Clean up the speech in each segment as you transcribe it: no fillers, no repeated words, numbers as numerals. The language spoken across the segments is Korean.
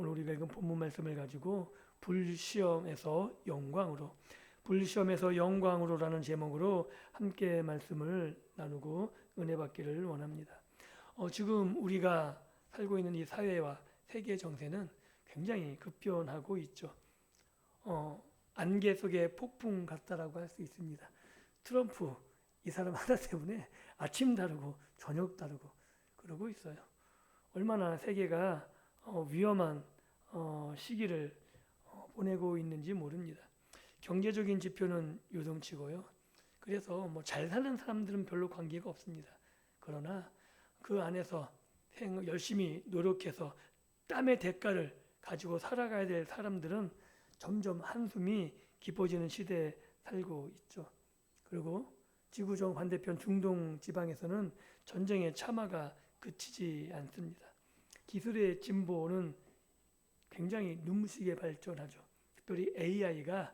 오늘 우리가 읽은 본문 말씀을 가지고 불시험에서 영광으로, 불시험에서 영광으로라는 제목으로 함께 말씀을 나누고 은혜 받기를 원합니다. 지금 우리가 살고 있는 이 사회와 세계 정세는 굉장히 급변하고 있죠. 안개 속의 폭풍 같다라고 할 수 있습니다. 트럼프 이 사람 하나 때문에 아침 다르고 저녁 다르고 그러고 있어요. 얼마나 세계가 위험한 시기를 보내고 있는지 모릅니다. 경제적인 지표는 요동치고요. 그래서 잘 사는 사람들은 별로 관계가 없습니다. 그러나 그 안에서 열심히 노력해서 땀의 대가를 가지고 살아가야 될 사람들은 점점 한숨이 깊어지는 시대에 살고 있죠. 그리고 지구촌 반대편 중동 지방에서는 전쟁의 참화가 그치지 않습니다. 기술의 진보는 굉장히 눈부시게 발전하죠. 특별히 AI가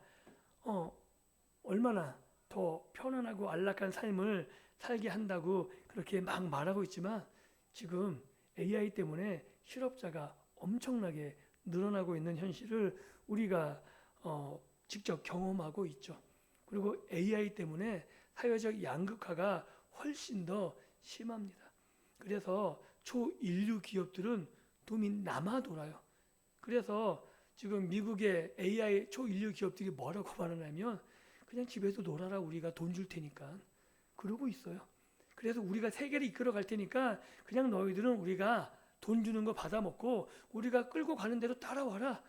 얼마나 더 편안하고 안락한 삶을 살게 한다고 그렇게 막 말하고 있지만 지금 AI 때문에 실업자가 엄청나게 늘어나고 있는 현실을 우리가 직접 경험하고 있죠. 그리고 AI 때문에 사회적 양극화가 훨씬 더 심합니다. 그래서 초인류 기업들은 돈이 남아 돌아요. 그래서 지금 미국의 AI 초인류 기업들이 뭐라고 말하냐면 그냥 집에서 놀아라, 우리가 돈 줄 테니까 그러고 있어요. 그래서 우리가 세계를 이끌어 갈 테니까 그냥 너희들은 우리가 돈 주는 거 받아 먹고 우리가 끌고 가는 대로 따라와라.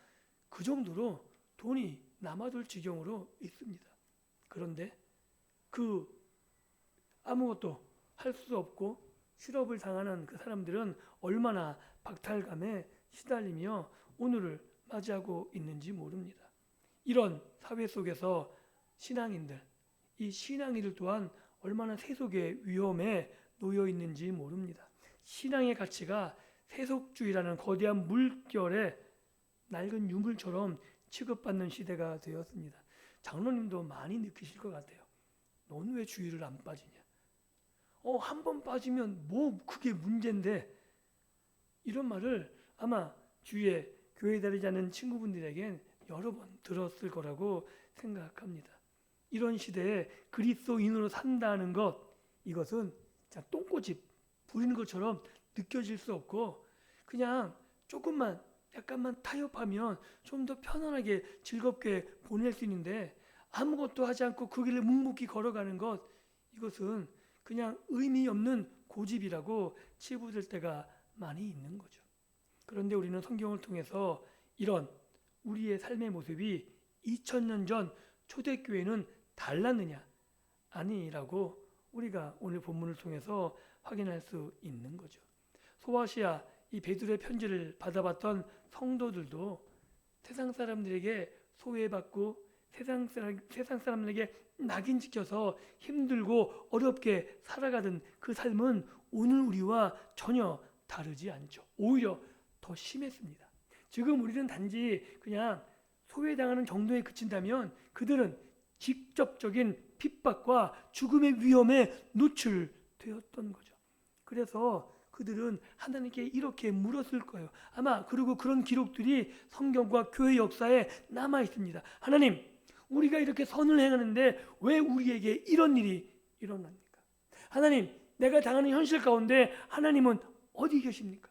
그 정도로 돈이 남아돌 지경으로 있습니다. 그런데 아무것도 할 수 없고 실업을 당하는 그 사람들은 얼마나 박탈감에 시달리며 오늘을 맞이하고 있는지 모릅니다. 이런 사회 속에서 이 신앙인들 또한 얼마나 세속의 위험에 놓여 있는지 모릅니다. 신앙의 가치가 세속주의라는 거대한 물결에 낡은 유물처럼 취급받는 시대가 되었습니다. 장로님도 많이 느끼실 것 같아요. 넌 왜 주의를 안 빠지냐? 한 번 빠지면 뭐 그게 문제인데, 이런 말을 아마 주위에 교회 다니지 않는 친구분들에겐 여러 번 들었을 거라고 생각합니다. 이런 시대에 그리스도인으로 산다는 것, 이것은 똥꼬집 부리는 것처럼 느껴질 수 없고 그냥 약간만 타협하면 좀 더 편안하게 즐겁게 보낼 수 있는데 아무것도 하지 않고 그 길을 묵묵히 걸어가는 것, 이것은 그냥 의미 없는 고집이라고 치부될 때가 많이 있는 거죠. 그런데 우리는 성경을 통해서 이런 우리의 삶의 모습이 2000년 전 초대교회는 달랐느냐? 아니라고 우리가 오늘 본문을 통해서 확인할 수 있는 거죠. 소아시아 이 베드로의 편지를 받아봤던 성도들도 세상 사람들에게 소외받고 세상 사람들에게 낙인 찍혀서 힘들고 어렵게 살아가던 그 삶은 오늘 우리와 전혀 다르지 않죠. 오히려 더 심했습니다. 지금 우리는 단지 그냥 소외당하는 정도에 그친다면 그들은 직접적인 핍박과 죽음의 위험에 노출되었던 거죠. 그래서 그들은 하나님께 이렇게 물었을 거예요. 아마 그리고 그런 기록들이 성경과 교회 역사에 남아 있습니다. 하나님, 우리가 이렇게 선을 행하는데 왜 우리에게 이런 일이 일어납니까? 하나님, 내가 당하는 현실 가운데 하나님은 어디 계십니까?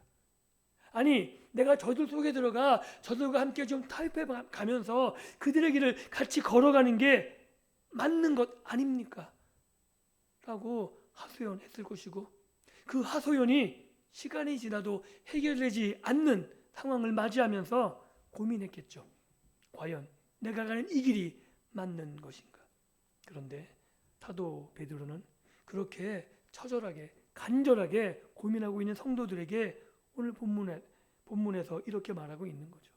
아니, 내가 저들 속에 들어가 저들과 함께 좀 타협해 가면서 그들의 길을 같이 걸어가는 게 맞는 것 아닙니까? 라고 하소연했을 것이고, 그 하소연이 시간이 지나도 해결되지 않는 상황을 맞이하면서 고민했겠죠. 과연 내가 가는 이 길이 맞는 것인가? 그런데 사도 베드로는 그렇게 처절하게 간절하게 고민하고 있는 성도들에게 오늘 본문에서 이렇게 말하고 있는 거죠.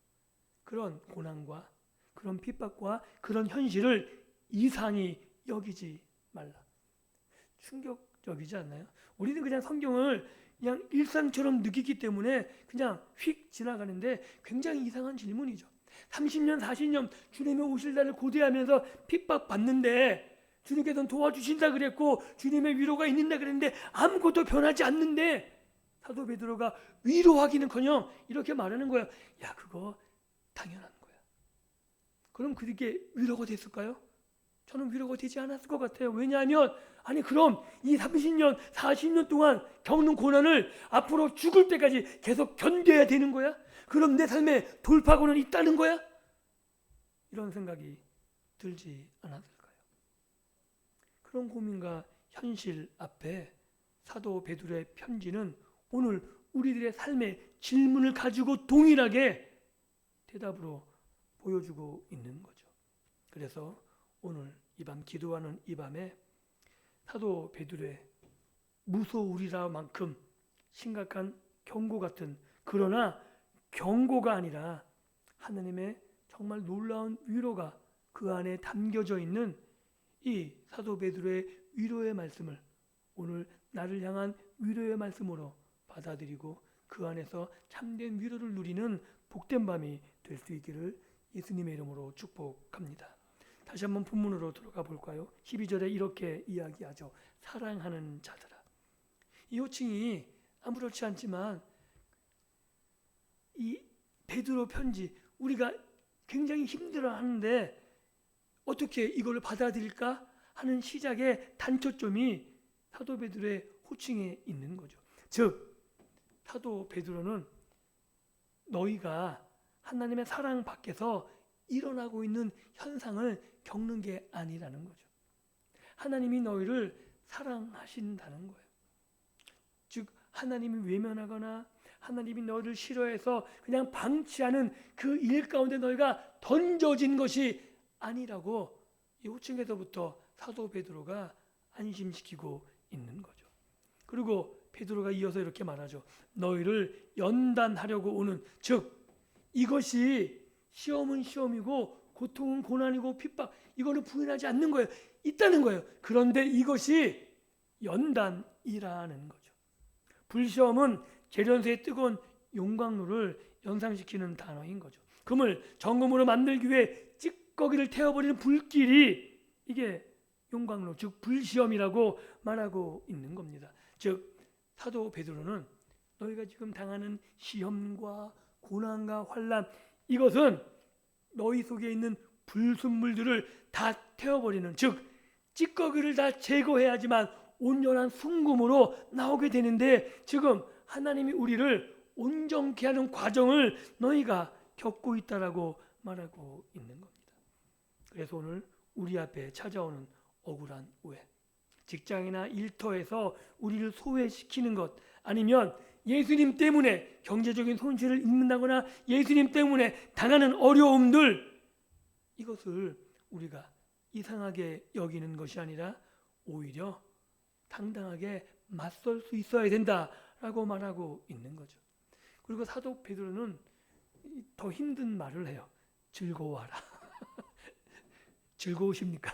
그런 고난과 그런 핍박과 그런 현실을 이상히 여기지 말라. 충격적이지 않나요? 우리는 그냥 성경을 그냥 일상처럼 느끼기 때문에 그냥 휙 지나가는데 굉장히 이상한 질문이죠. 30년, 40년 주님의 오실 날을 고대하면서 핍박받는데 주님께서는 도와주신다 그랬고 주님의 위로가 있는다 그랬는데 아무것도 변하지 않는데 사도 베드로가 위로하기는커녕 이렇게 말하는 거예요. 야, 그거 당연한 거야. 그럼 그게 위로가 됐을까요? 저는 위로가 되지 않았을 것 같아요. 왜냐하면 그럼 이 30년, 40년 동안 겪는 고난을 앞으로 죽을 때까지 계속 견뎌야 되는 거야? 그럼 내 삶에 돌파구는 있다는 거야? 이런 생각이 들지 않았을까요? 그런 고민과 현실 앞에 사도 베드로의 편지는 오늘 우리들의 삶의 질문을 가지고 동일하게 대답으로 보여주고 있는 거죠. 그래서 오늘 이 밤 기도하는 이 밤에 사도 베드로의 무소우리라 만큼 심각한 경고 같은, 그러나 경고가 아니라 하나님의 정말 놀라운 위로가 그 안에 담겨져 있는 이 사도 베드로의 위로의 말씀을 오늘 나를 향한 위로의 말씀으로 받아들이고 그 안에서 참된 위로를 누리는 복된 밤이 될 수 있기를 예수님의 이름으로 축복합니다. 다시 한번 본문으로 들어가 볼까요? 12절에 이렇게 이야기하죠. 사랑하는 자들아. 이 호칭이 아무렇지 않지만 이 베드로 편지, 우리가 굉장히 힘들어하는데 어떻게 이걸 받아들일까 하는 시작의 단초점이 사도 베드로의 호칭에 있는 거죠. 즉 사도 베드로는 너희가 하나님의 사랑 밖에서 일어나고 있는 현상을 겪는 게 아니라는 거죠. 하나님이 너희를 사랑하신다는 거예요. 즉 하나님이 외면하거나 하나님이 너희를 싫어해서 그냥 방치하는 그 일 가운데 너희가 던져진 것이 아니라고 이 호칭에서부터 사도 베드로가 안심시키고 있는 거죠. 그리고 베드로가 이어서 이렇게 말하죠. 너희를 연단하려고 오는, 즉 이것이 시험은 시험이고 고통은 고난이고 핍박, 이거는 부인하지 않는 거예요. 있다는 거예요. 그런데 이것이 연단이라는 거죠. 불시험은 재련소의 뜨거운 용광로를 연상시키는 단어인 거죠. 금을 정금으로 만들기 위해 찌꺼기를 태워버리는 불길이 이게 용광로, 즉 불시험이라고 말하고 있는 겁니다. 즉 사도 베드로는 너희가 지금 당하는 시험과 고난과 환난, 이것은 너희 속에 있는 불순물들을 다 태워버리는, 즉 찌꺼기를 다 제거해야지만 온전한 순금으로 나오게 되는데 지금 하나님이 우리를 온전케 하는 과정을 너희가 겪고 있다라고 말하고 있는 겁니다. 그래서 오늘 우리 앞에 찾아오는 억울한 오해, 직장이나 일터에서 우리를 소외시키는 것, 아니면 예수님 때문에 경제적인 손실을 입는다거나 예수님 때문에 당하는 어려움들, 이것을 우리가 이상하게 여기는 것이 아니라 오히려 당당하게 맞설 수 있어야 된다라고 말하고 있는 거죠. 그리고 사도 베드로는 더 힘든 말을 해요. 즐거워하라. 즐거우십니까?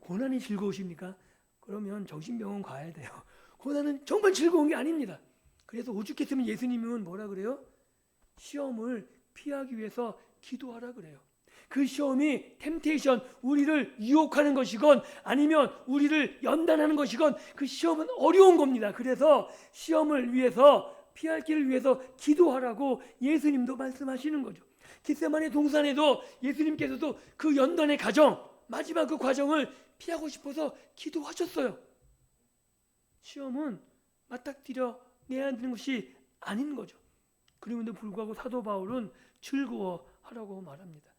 고난이 즐거우십니까? 그러면 정신병원 가야 돼요. 고난은 정말 즐거운 게 아닙니다. 그래서 오죽했으면 예수님은 뭐라 그래요? 시험을 피하기 위해서 기도하라 그래요. 그 시험이 템테이션, 우리를 유혹하는 것이건 아니면 우리를 연단하는 것이건 그 시험은 어려운 겁니다. 그래서 시험을 위해서, 피할 길을 위해서 기도하라고 예수님도 말씀하시는 거죠. 겟세마네 동산에도 예수님께서도 그 연단의 과정, 마지막 그 과정을 피하고 싶어서 기도하셨어요. 시험은 맞닥뜨려 내야 되는 것이 아닌 거죠. 그럼에도 불구하고 사도 바울은 즐거워하라고 말합니다.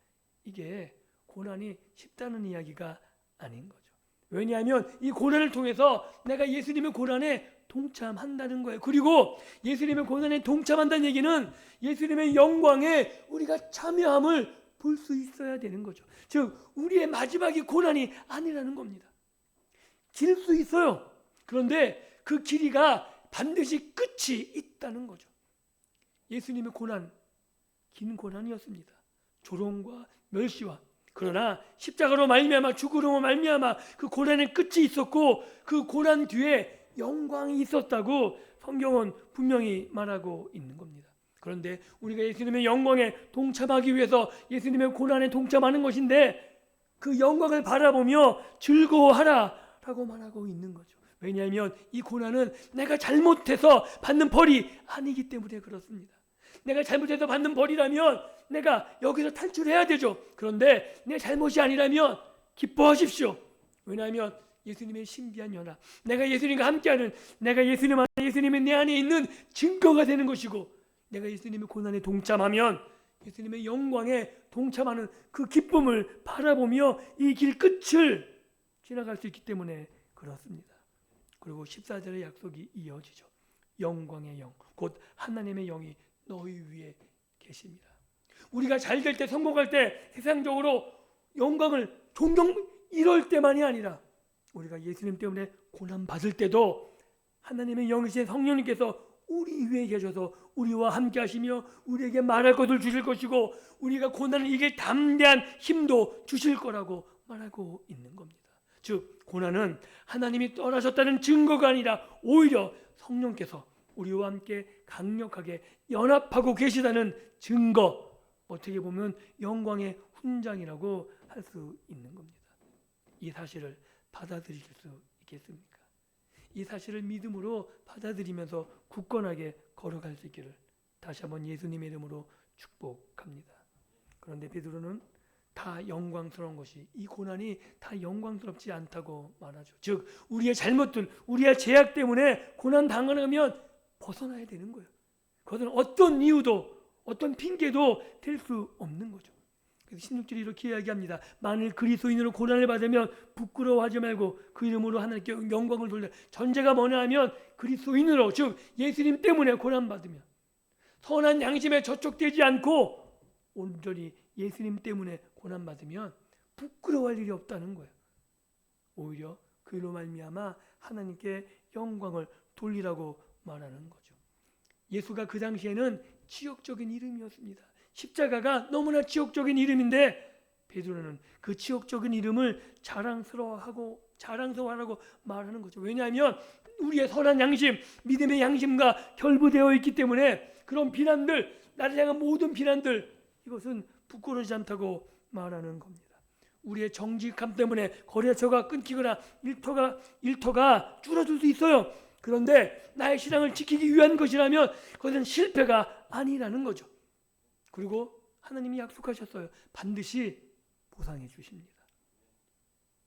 이게 고난이 쉽다는 이야기가 아닌 거죠. 왜냐하면 이 고난을 통해서 내가 예수님의 고난에 동참한다는 거예요. 그리고 예수님의 고난에 동참한다는 얘기는 예수님의 영광에 우리가 참여함을 볼 수 있어야 되는 거죠. 즉 우리의 마지막이 고난이 아니라는 겁니다. 길 수 있어요. 그런데 그 길이가 반드시 끝이 있다는 거죠. 예수님의 고난, 긴 고난이었습니다. 조롱과 멸시와, 그러나 십자가로 말미암아 죽으로 말미암아 그 고난의 끝이 있었고 그 고난 뒤에 영광이 있었다고 성경은 분명히 말하고 있는 겁니다. 그런데 우리가 예수님의 영광에 동참하기 위해서 예수님의 고난에 동참하는 것인데 그 영광을 바라보며 즐거워하라 라고 말하고 있는 거죠. 왜냐하면 이 고난은 내가 잘못해서 받는 벌이 아니기 때문에 그렇습니다. 내가 잘못해서 받는 벌이라면 내가 여기서 탈출해야 되죠. 그런데 내 잘못이 아니라면 기뻐하십시오. 왜냐하면 예수님의 신비한 연합, 내가 예수님과 함께하는, 내가 예수님이 내 안에 있는 증거가 되는 것이고, 내가 예수님의 고난에 동참하면 예수님의 영광에 동참하는 그 기쁨을 바라보며 이 길 끝을 지나갈 수 있기 때문에 그렇습니다. 그리고 14절의 약속이 이어지죠. 영광의 영, 곧 하나님의 영이 너희 위에 계십니다. 우리가 잘 될 때, 성공할 때, 세상적으로 영광을 종종 이럴 때만이 아니라 우리가 예수님 때문에 고난 받을 때도 하나님의 영이신 성령님께서 우리 위에 계셔서 우리와 함께 하시며 우리에게 말할 것을 주실 것이고, 우리가 고난을 이길 담대한 힘도 주실 거라고 말하고 있는 겁니다. 즉 고난은 하나님이 떠나셨다는 증거가 아니라 오히려 성령께서 우리와 함께 강력하게 연합하고 계시다는 증거, 어떻게 보면 영광의 훈장이라고 할 수 있는 겁니다. 이 사실을 받아들이실 수 있겠습니까? 이 사실을 믿음으로 받아들이면서 굳건하게 걸어갈 수 있기를 다시 한번 예수님의 이름으로 축복합니다. 그런데 베드로는 다 영광스러운 것이, 이 고난이 다 영광스럽지 않다고 말하죠. 즉 우리의 잘못들, 우리의 죄악 때문에 고난 당하면 벗어나야 되는 거예요. 그것은 어떤 이유도 어떤 핑계도 될 수 없는 거죠. 그래서 16절이 이렇게 이야기합니다. 만일 그리스도인으로 고난을 받으면 부끄러워하지 말고 그 이름으로 하나님께 영광을 돌려. 전제가 뭐냐 하면 그리스도인으로, 즉 예수님 때문에 고난 받으면, 선한 양심에 저촉되지 않고 온전히 예수님 때문에 고난 받으면 부끄러워할 일이 없다는 거예요. 오히려 그로 말미암아 하나님께 영광을 돌리라고 말하는 거죠. 예수가 그 당시에는 치욕적인 이름이었습니다. 십자가가 너무나 치욕적인 이름인데 베드로는 그 치욕적인 이름을 자랑스러워하라고 말하는 거죠. 왜냐하면 우리의 선한 양심, 믿음의 양심과 결부되어 있기 때문에 그런 비난들, 나를 향한 모든 비난들, 이것은 부끄러워하지 않다고 말하는 겁니다. 우리의 정직함 때문에 거래처가 끊기거나 일터가 줄어들 수 있어요. 그런데 나의 신앙을 지키기 위한 것이라면 그것은 실패가 아니라는 거죠. 그리고 하나님이 약속하셨어요. 반드시 보상해 주십니다.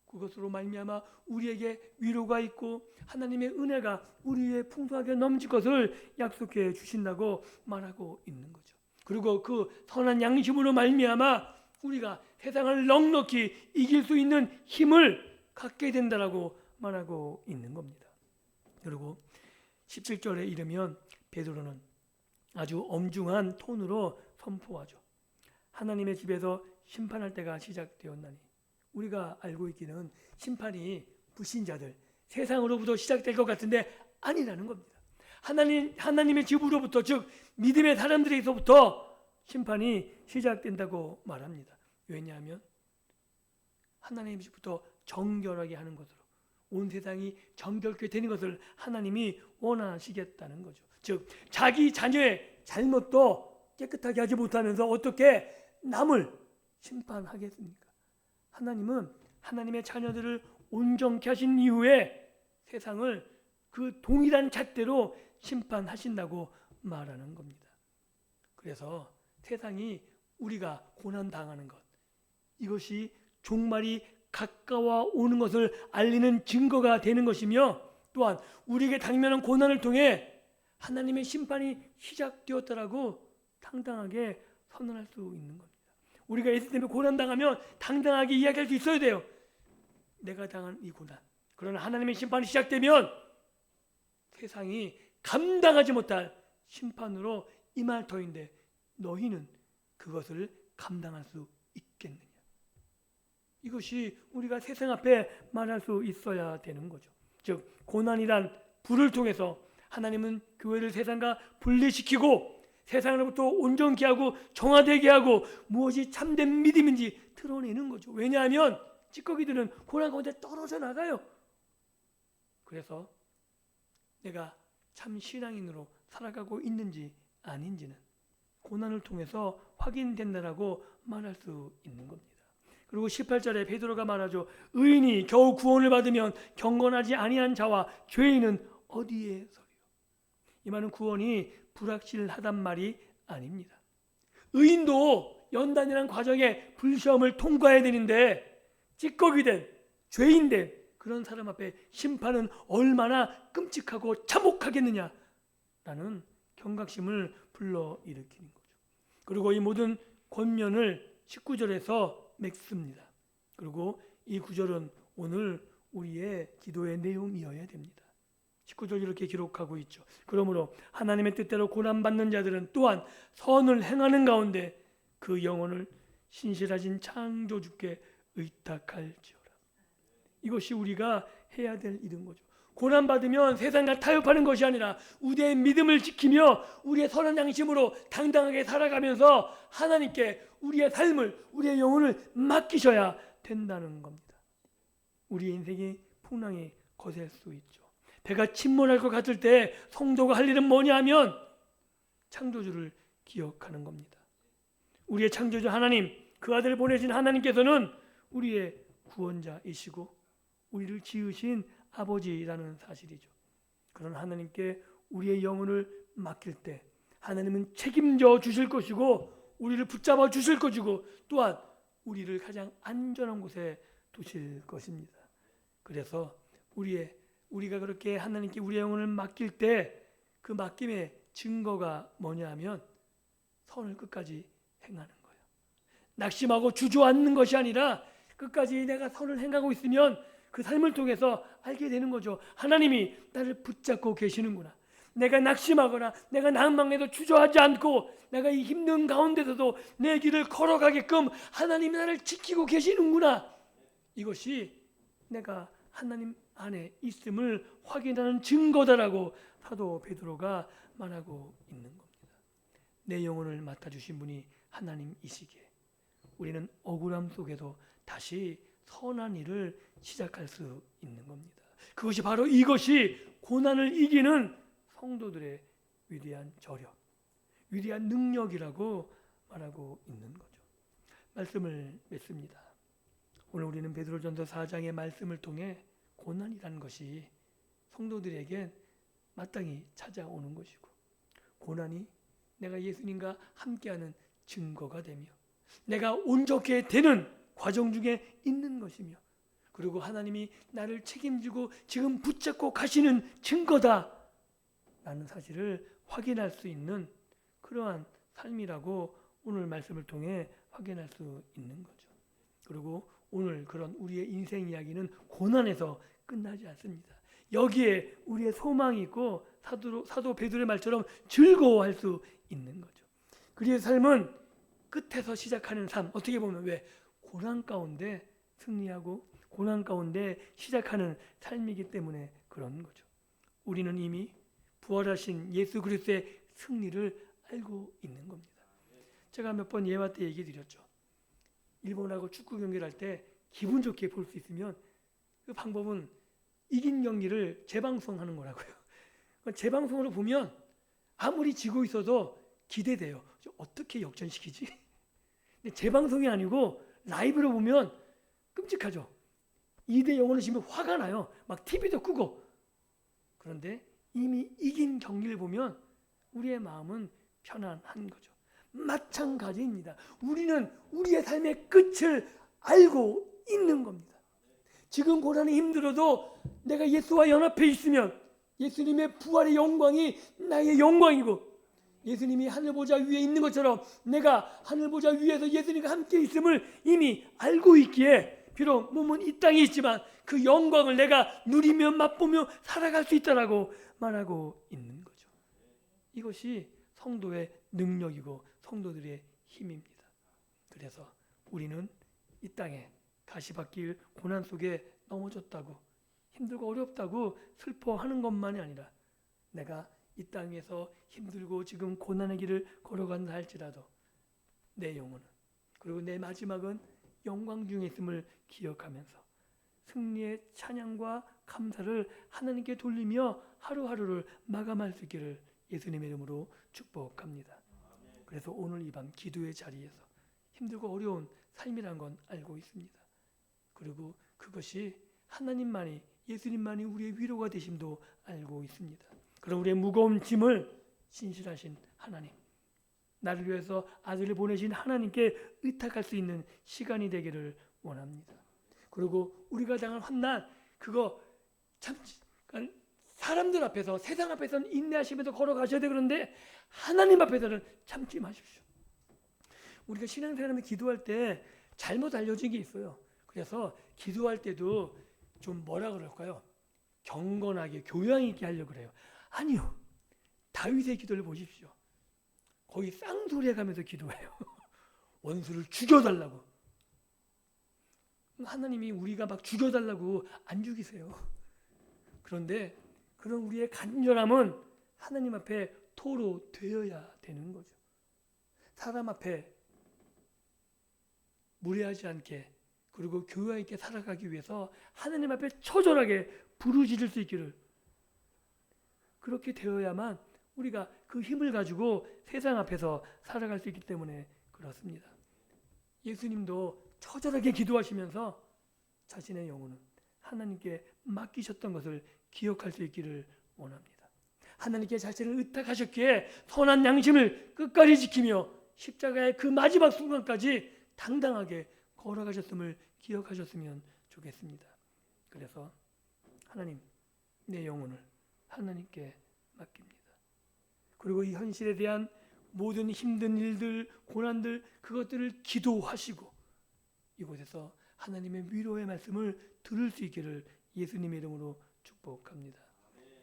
그것으로 말미암아 우리에게 위로가 있고 하나님의 은혜가 우리의 풍성하게 넘칠 것을 약속해 주신다고 말하고 있는 거죠. 그리고 그 선한 양심으로 말미암아 우리가 세상을 넉넉히 이길 수 있는 힘을 갖게 된다라고 말하고 있는 겁니다. 그리고 17절에 이르면 베드로는 아주 엄중한 톤으로 선포하죠. 하나님의 집에서 심판할 때가 시작되었나니. 우리가 알고 있기는 심판이 불신자들, 세상으로부터 시작될 것 같은데 아니라는 겁니다. 하나님의 집으로부터, 즉 믿음의 사람들에게서부터 심판이 시작된다고 말합니다. 왜냐하면 하나님의 집부터 정결하게 하는 것으로 온 세상이 정결케 되는 것을 하나님이 원하시겠다는 거죠. 즉 자기 자녀의 잘못도 깨끗하게 하지 못하면서 어떻게 남을 심판하겠습니까? 하나님은 하나님의 자녀들을 온전케 하신 이후에 세상을 그 동일한 잣대로 심판하신다고 말하는 겁니다. 그래서 세상이 우리가 고난당하는 것, 이것이 종말이 가까워 오는 것을 알리는 증거가 되는 것이며, 또한 우리에게 당면한 고난을 통해 하나님의 심판이 시작되었다라고 당당하게 선언할 수 있는 겁니다. 우리가 예수 때문에 고난당하면 당당하게 이야기할 수 있어야 돼요. 내가 당한 이 고난. 그러나 하나님의 심판이 시작되면 세상이 감당하지 못할 심판으로 임할 터인데 너희는 그것을 감당할 수 있겠느냐. 이것이 우리가 세상 앞에 말할 수 있어야 되는 거죠. 즉 고난이란 불을 통해서 하나님은 교회를 세상과 분리시키고 세상으로부터 온전케 하고 정화되게 하고 무엇이 참된 믿음인지 드러내는 거죠. 왜냐하면 찌꺼기들은 고난 가운데 떨어져 나가요. 그래서 내가 참 신앙인으로 살아가고 있는지 아닌지는 고난을 통해서 확인된다라고 말할 수 있는 겁니다. 그리고 18절에 베드로가 말하죠. 의인이 겨우 구원을 받으면 경건하지 아니한 자와 죄인은 어디에 서리요. 이 말은 구원이 불확실하단 말이 아닙니다. 의인도 연단이라는 과정에 불시험을 통과해야 되는데 찌꺼기 된 죄인 된 그런 사람 앞에 심판은 얼마나 끔찍하고 참혹하겠느냐라는 경각심을 불러일으키는 거죠. 그리고 이 모든 권면을 19절에서 맺습니다. 그리고 이 구절은 오늘 우리의 기도의 내용이어야 됩니다. 19절 이렇게 기록하고 있죠. 그러므로 하나님의 뜻대로 고난받는 자들은 또한 선을 행하는 가운데 그 영혼을 신실하신 창조주께 의탁할지어라. 이것이 우리가 해야 될 일인 거죠. 고난받으면 세상과 타협하는 것이 아니라 우리의 믿음을 지키며 우리의 선한 양심으로 당당하게 살아가면서 하나님께 우리의 삶을, 우리의 영혼을 맡기셔야 된다는 겁니다. 우리의 인생이 풍랑이 거셀 수 있죠. 배가 침몰할 것 같을 때 성도가 할 일은 뭐냐 하면 창조주를 기억하는 겁니다. 우리의 창조주 하나님, 그 아들을 보내신 하나님께서는 우리의 구원자이시고 우리를 지으신 아버지라는 사실이죠. 그런 하나님께 우리의 영혼을 맡길 때 하나님은 책임져 주실 것이고 우리를 붙잡아 주실 것이고 또한 우리를 가장 안전한 곳에 두실 것입니다. 그래서 우리가 그렇게 하나님께 우리의 영혼을 맡길 때 그 맡김의 증거가 뭐냐 하면 선을 끝까지 행하는 거예요. 낙심하고 주저앉는 것이 아니라 끝까지 내가 선을 행하고 있으면 그 삶을 통해서 알게 되는 거죠. 하나님이 나를 붙잡고 계시는구나. 내가 낙심하거나 내가 난망해도 주저하지 않고 내가 이 힘든 가운데서도 내 길을 걸어가게끔 하나님이 나를 지키고 계시는구나. 이것이 내가 하나님 안에 있음을 확인하는 증거다라고 사도 베드로가 말하고 있는 겁니다. 내 영혼을 맡아주신 분이 하나님이시기에 우리는 억울함 속에도 다시 선한 일을 시작할 수 있는 겁니다. 그것이 바로 이것이 고난을 이기는 성도들의 위대한 저력, 위대한 능력이라고 말하고 있는 거죠. 말씀을 맺습니다. 오늘 우리는 베드로전서 4장의 말씀을 통해 고난이라는 것이 성도들에게 마땅히 찾아오는 것이고 고난이 내가 예수님과 함께하는 증거가 되며 내가 온전케 되는 과정 중에 있는 것이며 그리고 하나님이 나를 책임지고 지금 붙잡고 가시는 증거다 라는 사실을 확인할 수 있는 그러한 삶이라고 오늘 말씀을 통해 확인할 수 있는 거죠. 그리고 오늘 그런 우리의 인생 이야기는 고난에서 끝나지 않습니다. 여기에 우리의 소망이 있고 사도 베드로의 말처럼 즐거워할 수 있는 거죠. 그리스도의 삶은 끝에서 시작하는 삶, 어떻게 보면 왜 고난 가운데 승리하고 고난 가운데 시작하는 삶이기 때문에 그런 거죠. 우리는 이미 부활하신 예수 그리스도의 승리를 알고 있는 겁니다. 제가 몇 번 예화 때 얘기 드렸죠. 일본하고 축구 경기를 할 때 기분 좋게 볼 수 있으면 그 방법은 이긴 경기를 재방송하는 거라고요. 재방송으로 보면 아무리 지고 있어도 기대돼요. 어떻게 역전시키지? 근데 재방송이 아니고 라이브로 보면 끔찍하죠. 2대0으로 지면 화가 나요. 막 TV도 끄고. 그런데 이미 이긴 경기를 보면 우리의 마음은 편안한 거죠. 마찬가지입니다. 우리는 우리의 삶의 끝을 알고 있는 겁니다. 지금 고난이 힘들어도 내가 예수와 연합해 있으면 예수님의 부활의 영광이 나의 영광이고 예수님이 하늘보좌 위에 있는 것처럼 내가 하늘보좌 위에서 예수님과 함께 있음을 이미 알고 있기에 비록 몸은 이 땅에 있지만 그 영광을 내가 누리며 맛보며 살아갈 수 있다라고 말하고 있는 거죠. 이것이 성도의 능력이고 성도들의 힘입니다. 그래서 우리는 이 땅에 가시밭길 고난 속에 넘어졌다고 힘들고 어렵다고 슬퍼하는 것만이 아니라 내가 이 땅에서 힘들고 지금 고난의 길을 걸어간다 할지라도 내 영혼은 그리고 내 마지막은 영광 중에 있음을 기억하면서 승리의 찬양과 감사를 하나님께 돌리며 하루하루를 마감할 수 있기를 예수님의 이름으로 축복합니다. 그래서 오늘 이 밤 기도의 자리에서 힘들고 어려운 삶이란 건 알고 있습니다. 그리고 그것이 하나님만이, 예수님만이 우리의 위로가 되심도 알고 있습니다. 그럼 우리의 무거운 짐을 신실하신 하나님, 나를 위해서 아들을 보내신 하나님께 의탁할 수 있는 시간이 되기를 원합니다. 그리고 우리가 당한 환난, 그거 참 사람들 앞에서, 세상 앞에서는 인내하시면서 걸어가셔야 돼. 그런데 하나님 앞에서는 참지 마십시오. 우리가 신앙생활하면서 기도할 때 잘못 알려진 게 있어요. 그래서 기도할 때도 좀 뭐라 그럴까요? 경건하게, 교양 있게 하려고 그래요. 아니요. 다윗의 기도를 보십시오. 거의 쌍소리 해가면서 기도해요. 원수를 죽여달라고. 하나님이 우리가 막 죽여달라고 안 죽이세요. 그런데 그런 우리의 간절함은 하나님 앞에 토로되어야 되는 거죠. 사람 앞에 무례하지 않게, 그리고 교양 있게 살아가기 위해서 하나님 앞에 처절하게 부르짖을 수 있기를, 그렇게 되어야만 우리가 그 힘을 가지고 세상 앞에서 살아갈 수 있기 때문에 그렇습니다. 예수님도 처절하게 기도하시면서 자신의 영혼은 하나님께 맡기셨던 것을 기억할 수 있기를 원합니다. 하나님께 자신을 의탁하셨기에 선한 양심을 끝까지 지키며 십자가의 그 마지막 순간까지 당당하게 걸어가셨음을 기억하셨으면 좋겠습니다. 그래서 하나님, 내 영혼을 하나님께 맡깁니다. 그리고 이 현실에 대한 모든 힘든 일들, 고난들, 그것들을 기도하시고 이곳에서 하나님의 위로의 말씀을 들을 수 있기를 예수님의 이름으로 축복합니다.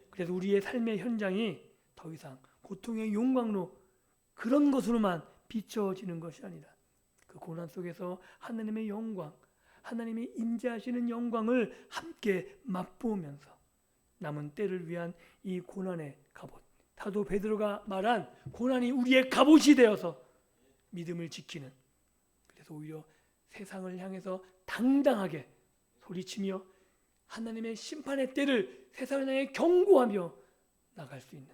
그래서 우리의 삶의 현장이 더 이상 고통의 용광로, 그런 것으로만 비춰지는 것이 아니라 그 고난 속에서 하나님의 영광, 하나님이 임재하시는 영광을 함께 맛보면서 남은 때를 위한 이 고난의 갑옷, 사도 베드로가 말한 고난이 우리의 갑옷이 되어서 믿음을 지키는, 그래서 오히려 세상을 향해서 당당하게 소리치며 하나님의 심판의 때를 세상을 향해 경고하며 나갈 수 있는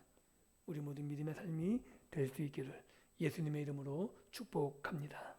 우리 모든 믿음의 삶이 될 수 있기를 예수님의 이름으로 축복합니다.